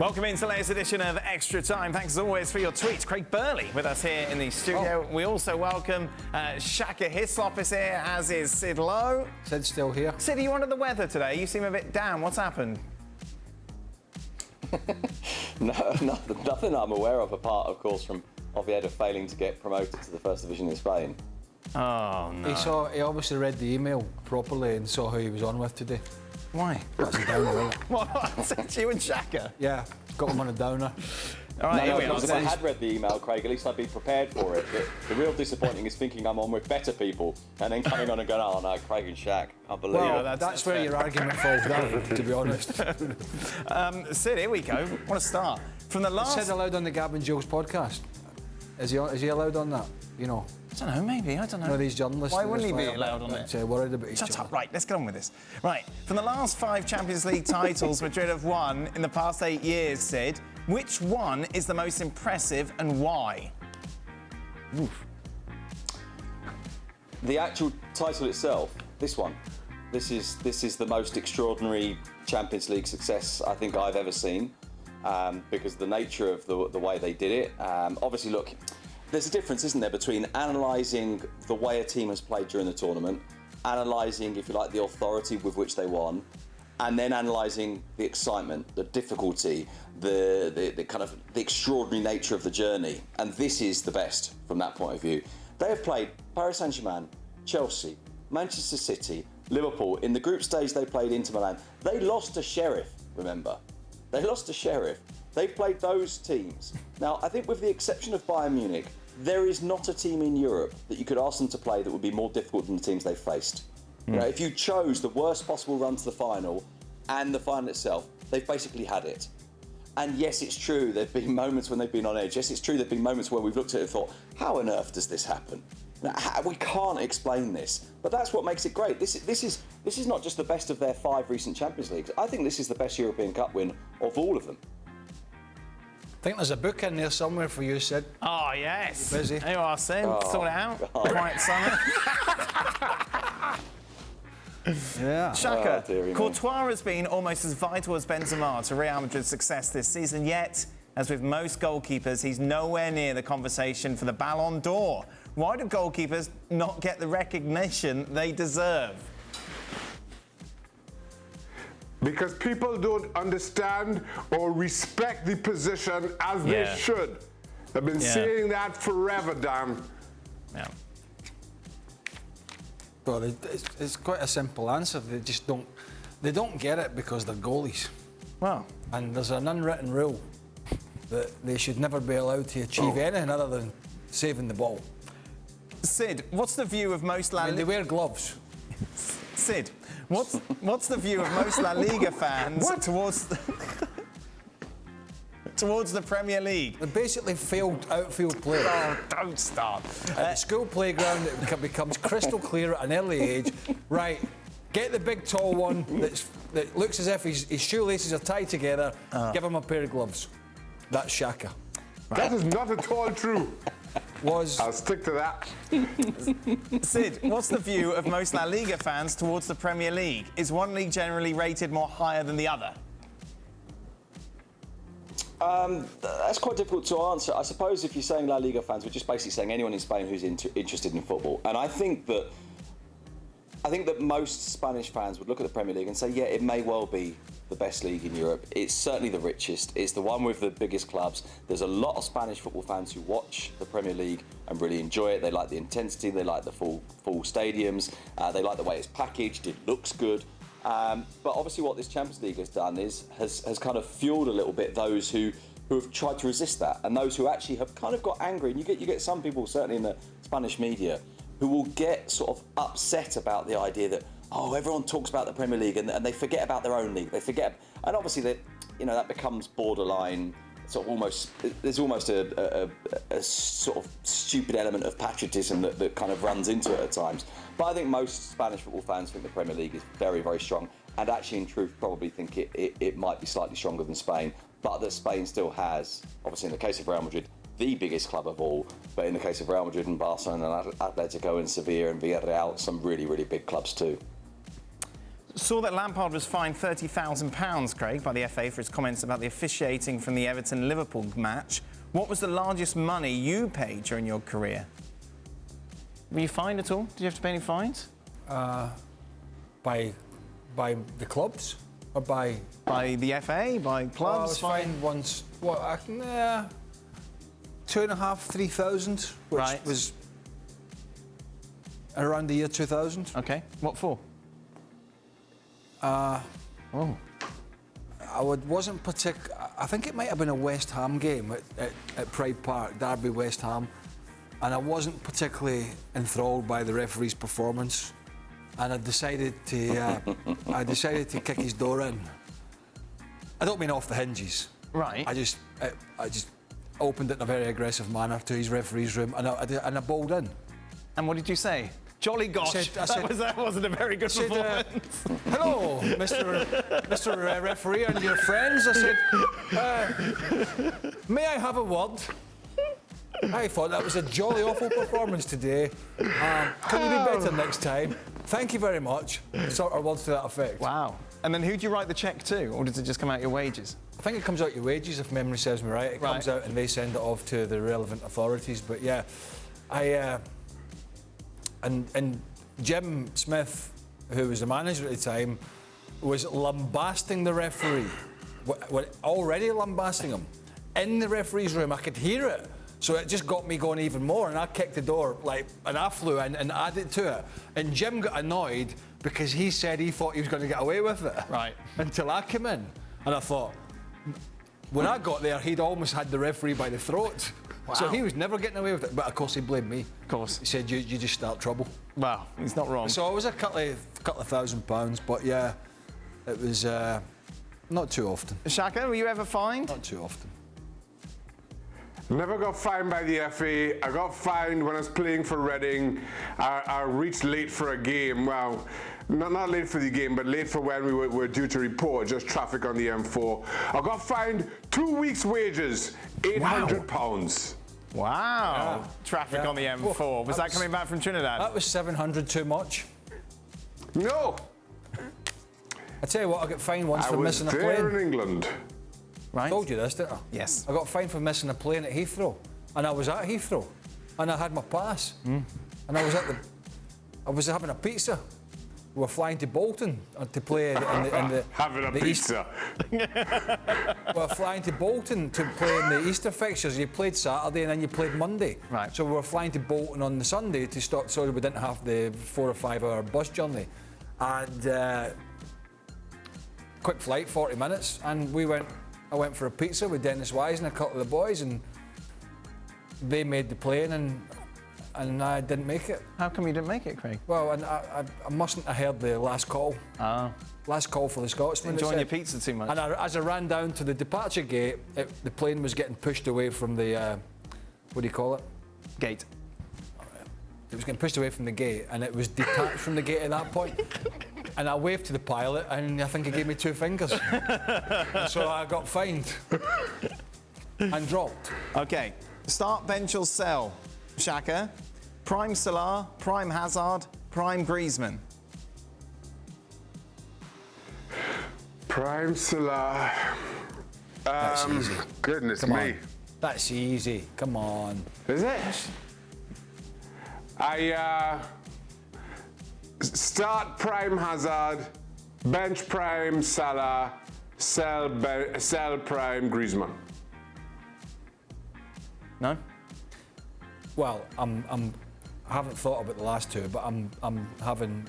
Welcome into the latest edition of Extra Time. Thanks as always for your tweets. Craig Burley with us here in the studio. We also welcome Shaka. Hislop is here, as is Sid Lowe. Sid's still here. Sid, are you under the weather today? You seem a bit down. What's happened? No, nothing I'm aware of, apart, of course, from Oviedo failing to get promoted to the first division in Spain. Oh, no. He obviously read the email properly and saw who he was on with today. Why? That's a downer, isn't it? What? It's you and Shaka? Yeah, got him on a downer. All right, here we are. If I had read the email, Craig, at least I'd be prepared for it. The real disappointing is thinking I'm on with better people and then coming on and going, oh no, Craig and Shaq, can't believe Well, it. that's where your argument falls down, to be honest. Sid, here we go. What a start. From the last... Is Sid allowed on the Gab and Jules podcast? Is he allowed on that? You know? I don't know, maybe, I don't know. No, these journalists... Why wouldn't he be allowed on it? Worried about each Shut other. up. Right, let's get on with this. Right, from the last 5 Champions League titles Madrid have won in the past 8 years, Sid, which one is the most impressive and why? Oof. The actual title itself, this one. This is the most extraordinary Champions League success I think I've ever seen, because of the nature of the way they did it. Obviously, look, there's a difference, isn't there, between analysing the way a team has played during the tournament, analysing, if you like, the authority with which they won, and then analysing the excitement, the difficulty, the kind of the extraordinary nature of the journey. And this is the best from that point of view. They have played Paris Saint-Germain, Chelsea, Manchester City, Liverpool. In the group stage, they played Inter Milan. They lost to Sheriff, remember? They lost to Sheriff. They've played those teams. Now, I think with the exception of Bayern Munich, there is not a team in Europe that you could ask them to play that would be more difficult than the teams they've faced. You know, if you chose the worst possible run to the final and the final itself, they've basically had it. And yes, it's true, there've been moments when they've been on edge. Yes, it's true, there've been moments where we've looked at it and thought, how on earth does this happen? Now, we can't explain this, but that's what makes it great. This is not just the best of their 5 recent Champions Leagues. I think this is the best European Cup win of all of them. I think there's a book in there somewhere for you, Sid. Oh, yes. Busy. Here you are, Sid. Sort it out. Quiet summer. Yeah. Shaka, Courtois has been almost as vital as Benzema to Real Madrid's success this season, yet, as with most goalkeepers, he's nowhere near the conversation for the Ballon d'Or. Why do goalkeepers not get the recognition they deserve? Because people don't understand or respect the position as they should. I've been saying that forever, Dan. Yeah. Well, it's quite a simple answer. They just don't get it because they're goalies. Well, and there's an unwritten rule that they should never be allowed to achieve anything other than saving the ball. Sid, what's the view of most I mean, they wear gloves. Sid, what's the view of most La Liga fans towards the Premier League? They're basically failed outfield players. Oh, don't start. At the school playground, it becomes crystal clear at an early age. Right, get the big tall one that looks as if his shoelaces are tied together. Give him a pair of gloves. That's Shaka. That is not at all true. I'll stick to that. Sid, what's the view of most La Liga fans towards the Premier League? Is one league generally rated more higher than the other? That's quite difficult to answer. I suppose if you're saying La Liga fans, we're just basically saying anyone in Spain who's interested in football. And I think that most Spanish fans would look at the Premier League and say, yeah, it may well be the best league in Europe. It's certainly the richest. It's the one with the biggest clubs. There's a lot of Spanish football fans who watch the Premier League and really enjoy it. They like the intensity. They like the full stadiums. They like the way it's packaged. It looks good. But obviously what this Champions League has done has kind of fueled a little bit those who have tried to resist that, and those who actually have kind of got angry. And you get some people, certainly in the Spanish media, who will get sort of upset about the idea that, oh, everyone talks about the Premier League and they forget about their own league. They forget, and obviously that becomes borderline. Sort of there's almost a sort of stupid element of patriotism that kind of runs into it at times. But I think most Spanish football fans think the Premier League is very, very strong, and actually, in truth, probably think it might be slightly stronger than Spain. But that Spain still has, obviously, in the case of Real Madrid, the biggest club of all. But in the case of Real Madrid and Barcelona and Atletico and Sevilla and Villarreal, some really, really big clubs too. Saw that Lampard was fined £30,000, Craig, by the FA for his comments about the officiating from the Everton-Liverpool match. What was the largest money you paid during your career? Were you fined at all? Did you have to pay any fines? By the clubs or by the FA, by clubs? I was fined once. What? 2,500, 3,000, which was around the year 2000. Okay. What for? Wasn't particular. I think it might have been a West Ham game at Pride Park, Derby West Ham, and I wasn't particularly enthralled by the referee's performance, and I decided to kick his door in. I don't mean off the hinges. Right. I just opened it in a very aggressive manner to his referee's room, and I bowled in. And what did you say? Jolly gosh, that wasn't a very good performance. Hello, Mr. Referee and your friends. I said, may I have a word? I thought that was a jolly awful performance today. Can you be better next time? Thank you very much. Sort of words to that effect. Wow. And then who do you write the cheque to, or does it just come out your wages? I think it comes out your wages, if memory serves me right. It comes out and they send it off to the relevant authorities. But yeah, And Jim Smith, who was the manager at the time, was lambasting the referee. Already lambasting him. In the referee's room, I could hear it. So it just got me going even more, and I kicked the door, and I flew in and added to it. And Jim got annoyed because he said he thought he was going to get away with it. Right. Until I came in. And I thought, when I got there, he'd almost had the referee by the throat. Wow. So he was never getting away with it, but of course he blamed me. Of course. He said, you just start trouble. Well, he's not wrong. So it was a couple of £1,000, but yeah, it was not too often. Shaka, were you ever fined? Not too often. Never got fined by the FA. I got fined when I was playing for Reading. I reached late for a game. Well, not late for the game, but late for when we were due to report, just traffic on the M4. I got fined 2 weeks' wages, £800. Wow. Yeah. Traffic on the M4. Was that coming back from Trinidad? That was 700 too much. No. I tell you what, I got fined once for missing a plane. I was there in England. Right. I told you this, didn't I? Yes. I got fined for missing a plane at Heathrow, and I was at Heathrow, and I had my pass, and I was having a pizza. We were flying to Bolton to play in the having a pizza. We were flying to Bolton to play in the Easter fixtures. You played Saturday and then you played Monday. Right. So we were flying to Bolton on the Sunday to stop, so we didn't have the 4 or 5 hour bus journey, and quick flight, 40 minutes, and I went for a pizza with Dennis Wise and a couple of the boys, and they made the plane, and I didn't make it. How come you didn't make it, Craig? Well, and I mustn't have heard the last call. Last call for the Scotsman. Enjoying your pizza too much. And as I ran down to the departure gate, the plane was getting pushed away from the, what do you call it? Gate. It was getting pushed away from the gate, and it was detached from the gate at that point. And I waved to the pilot, and I think he gave me 2 fingers. So I got fined and dropped. OK. Start, bench or sell? Shaka. Prime Salah, prime Hazard, prime Griezmann. Prime Salah. That's easy. Goodness Come me. on. That's easy. Come on. Is it? I start prime Hazard, bench prime Salah, sell prime Griezmann. No? Well, I haven't thought about the last two, but I'm having.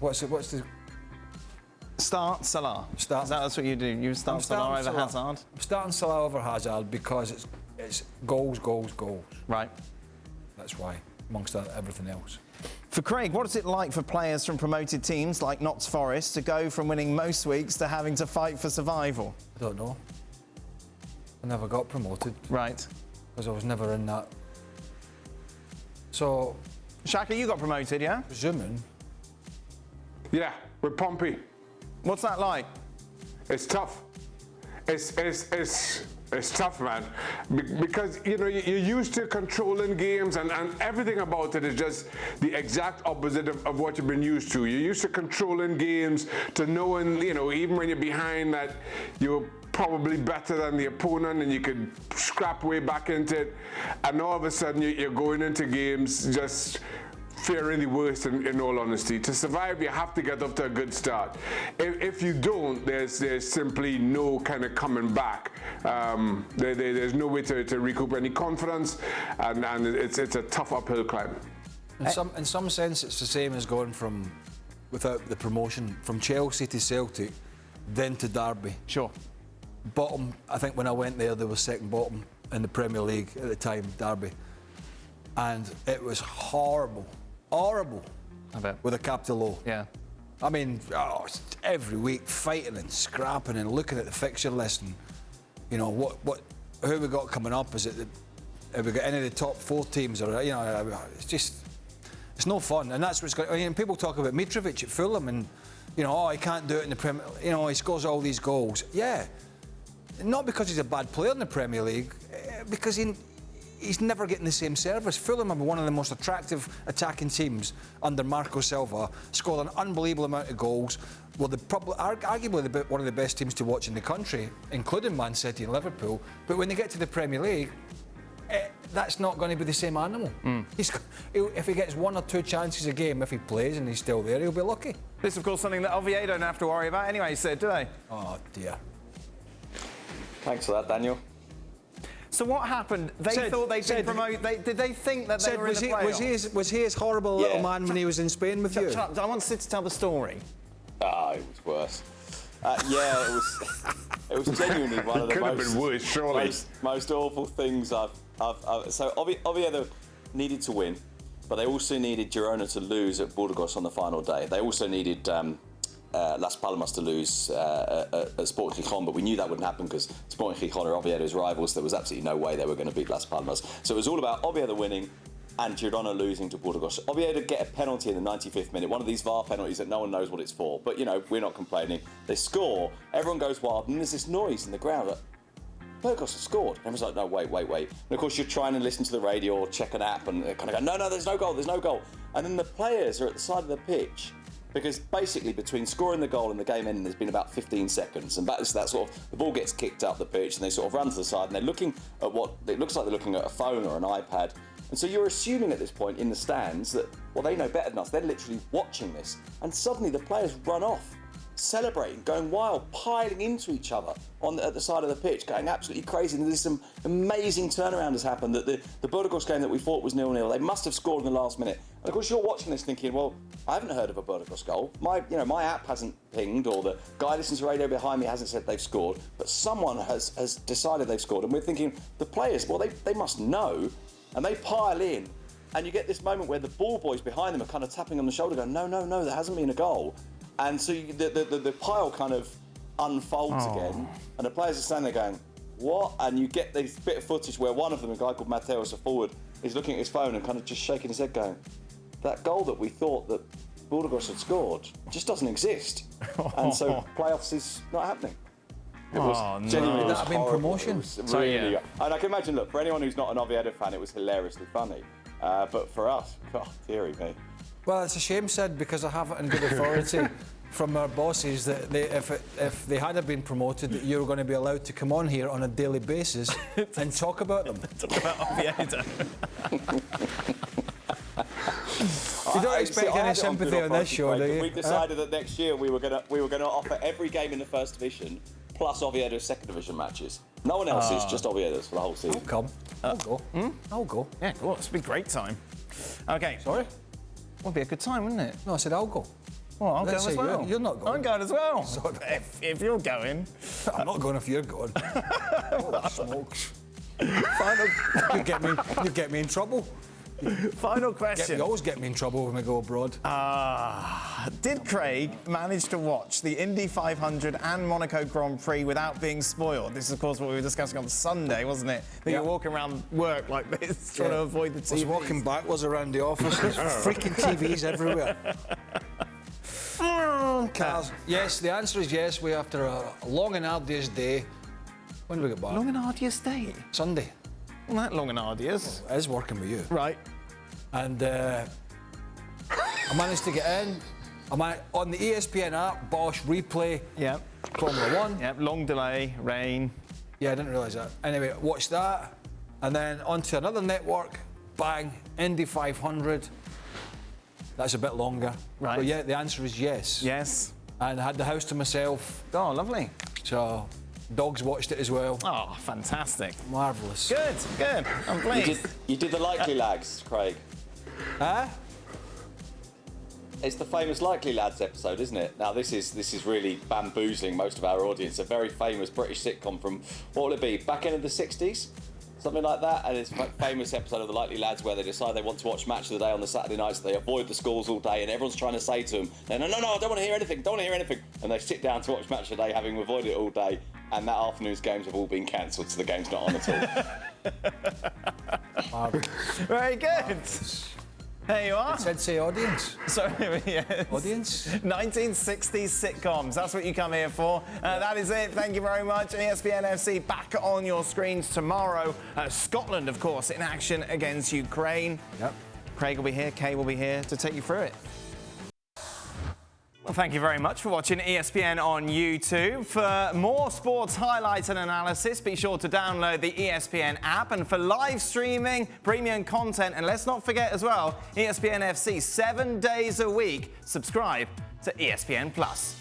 What's the Start Salah. That's what you do. You start Salah over Hazard. I'm starting Salah over Hazard because it's goals. Right. That's why, amongst everything else. For Craig, what is it like for players from promoted teams like Notts Forest to go from winning most weeks to having to fight for survival? I don't know. I never got promoted. Right. Because I was never in that. So. Shaka, you got promoted, yeah? Presuming. Yeah, with Pompey. What's that like? It's tough. It's It's tough, man, because you're used to controlling games, and everything about it is just the exact opposite of what you've been used to. You're used to controlling games, to knowing, even when you're behind, that you're probably better than the opponent and you could scrap way back into it, and all of a sudden you're going into games just fearing the worst, in all honesty. To survive, you have to get off to a good start. If you don't, there's simply no kind of coming back. There's no way to recoup any confidence, and it's a tough uphill climb. In some sense, it's the same as going from, without the promotion, from Chelsea to Celtic, then to Derby. Sure. Bottom, I think when I went there, they were second bottom in the Premier League at the time, Derby. And it was horrible. Horrible. I bet. With a capital O. Yeah. I mean, every week fighting and scrapping and looking at the fixture list and, who we got coming up. Have we got any of the top 4 teams? Or it's no fun. And that's what's going. People talk about Mitrovic at Fulham and, he can't do it in the Premier. He scores all these goals. Yeah. Not because he's a bad player in the Premier League, because he's never getting the same service. Fulham are one of the most attractive attacking teams under Marco Silva, scored an unbelievable amount of goals. Well, arguably one of the best teams to watch in the country, including Man City and Liverpool. But when they get to the Premier League, that's not going to be the same animal. If he gets 1 or 2 chances a game, if he plays and he's still there, he'll be lucky. This is, of course, something that Oviedo don't have to worry about anyway, Sid, do they? Oh, dear. Thanks for that, Daniel. So what happened? They thought they'd been promoted. Did they think that they were in the playoffs? Was he as horrible a little man when he was in Spain with you? I want Sid to tell the story. It was worse. It was genuinely one of the most awful things I've. So Oviedo needed to win, but they also needed Girona to lose at Burgos on the final day. They also needed Las Palmas to lose at Sporting Gijón, but we knew that wouldn't happen because Sporting Gijón are Oviedo's rivals. So there was absolutely no way they were going to beat Las Palmas. So it was all about Oviedo winning and Girona losing to Burgos. Oviedo get a penalty in the 95th minute, one of these VAR penalties that no one knows what it's for. But, we're not complaining. They score, everyone goes wild, and there's this noise in the ground that Burgos have scored. And everyone's like, no, wait. And of course, you're trying to listen to the radio or check an app, and they kind of go, no, there's no goal. And then the players are at the side of the pitch, because basically between scoring the goal and the game ending, there's been about 15 seconds. And that's that sort of, the ball gets kicked up the pitch and they sort of run to the side and they're looking at what it looks like they're looking at a phone or an iPad. And so you're assuming at this point in the stands that, well, they know better than us. They're literally watching this. And suddenly the players run off, celebrating, going wild, piling into each other at the side of the pitch, going absolutely crazy. And there's some amazing turnaround has happened. That the Burgos game that we thought was 0-0, they must have scored in the last minute. And of course, you're watching this thinking, well, I haven't heard of a Burgos goal. My app hasn't pinged, or the guy listens to radio behind me hasn't said they've scored. But someone has decided they've scored, and we're thinking the players, well, they must know, and they pile in. And you get this moment where the ball boys behind them are kind of tapping on the shoulder, going, no, there hasn't been a goal. And so the pile kind of unfolds again, and the players are standing there going, what? And you get this bit of footage where one of them, a guy called Mateos, a forward, is looking at his phone and kind of just shaking his head going, that goal that we thought that Burgos had scored just doesn't exist. And so playoffs is not happening. It was genuinely that have been promotion. Really, and I can imagine, look, for anyone who's not an Oviedo fan, it was hilariously funny. But for us, God, dearie me. Well, it's a shame, Sid, because I have it in good authority from our bosses that if they had been promoted, that you were going to be allowed to come on here on a daily basis and talk about them. Talk about Oviedo. You don't expect any sympathy on this show, do you? We decided that next year we were going to offer every game in the First Division plus Oviedo's Second Division matches. No one else is, just Oviedo's for the whole season. I'll come. I'll go. I'll go. Yeah, cool. It's been a great time. Okay. Sorry? Would be a good time, wouldn't it? No, I said I'll go. Well, I'll go as well. You're not going. I'm going as well. Sorry. If you're going. I'm not going if you're going. Oh, smokes. Final. You get me in trouble. Final question. You always get me in trouble when we go abroad. Did Craig manage to watch the Indy 500 and Monaco Grand Prix without being spoiled? This is, of course, what we were discussing on Sunday, wasn't it? That you're walking around work like this, trying to avoid the TV. I was walking backwards around the office. There's freaking TVs everywhere. Cars. Yes, the answer is yes. We, after a long and arduous day, When do we get back? Long and arduous day. Sunday. Well, that long and arduous. It is working with you. Right. And I managed to get in. I'm on the ESPN app, Bosch replay. Yep. Formula 1. Yep, long delay, rain. Yeah, I didn't realise that. Anyway, watched that. And then onto another network. Bang. Indy 500. That's a bit longer. Right. But yeah, the answer is yes. Yes. And I had the house to myself. Oh, lovely. So, dogs watched it as well. Oh, fantastic. Marvellous. Good, good. I'm pleased. You did the Likely Lads, Craig. Huh? It's the famous Likely Lads episode, isn't it? Now, this is really bamboozling most of our audience. A very famous British sitcom from, what will it be, back end of the 60s? Something like that. And it's a famous episode of the Likely Lads where they decide they want to watch Match of the Day on the Saturday nights. They avoid the schools all day and everyone's trying to say to them, no, I don't want to hear anything, don't want to hear anything. And they sit down to watch Match of the Day having avoided it all day. And that afternoon's games have all been cancelled, so the game's not on at all. Very good. There you are. It said say audience. So, yes. Audience? 1960s sitcoms. That's what you come here for. That is it. Thank you very much. ESPN FC back on your screens tomorrow. Scotland, of course, in action against Ukraine. Yep. Craig will be here. Kay will be here to take you through it. Well, thank you very much for watching ESPN on YouTube. For more sports highlights and analysis, be sure to download the ESPN app. And for live streaming, premium content, and let's not forget as well, ESPN FC 7 days a week. Subscribe to ESPN Plus.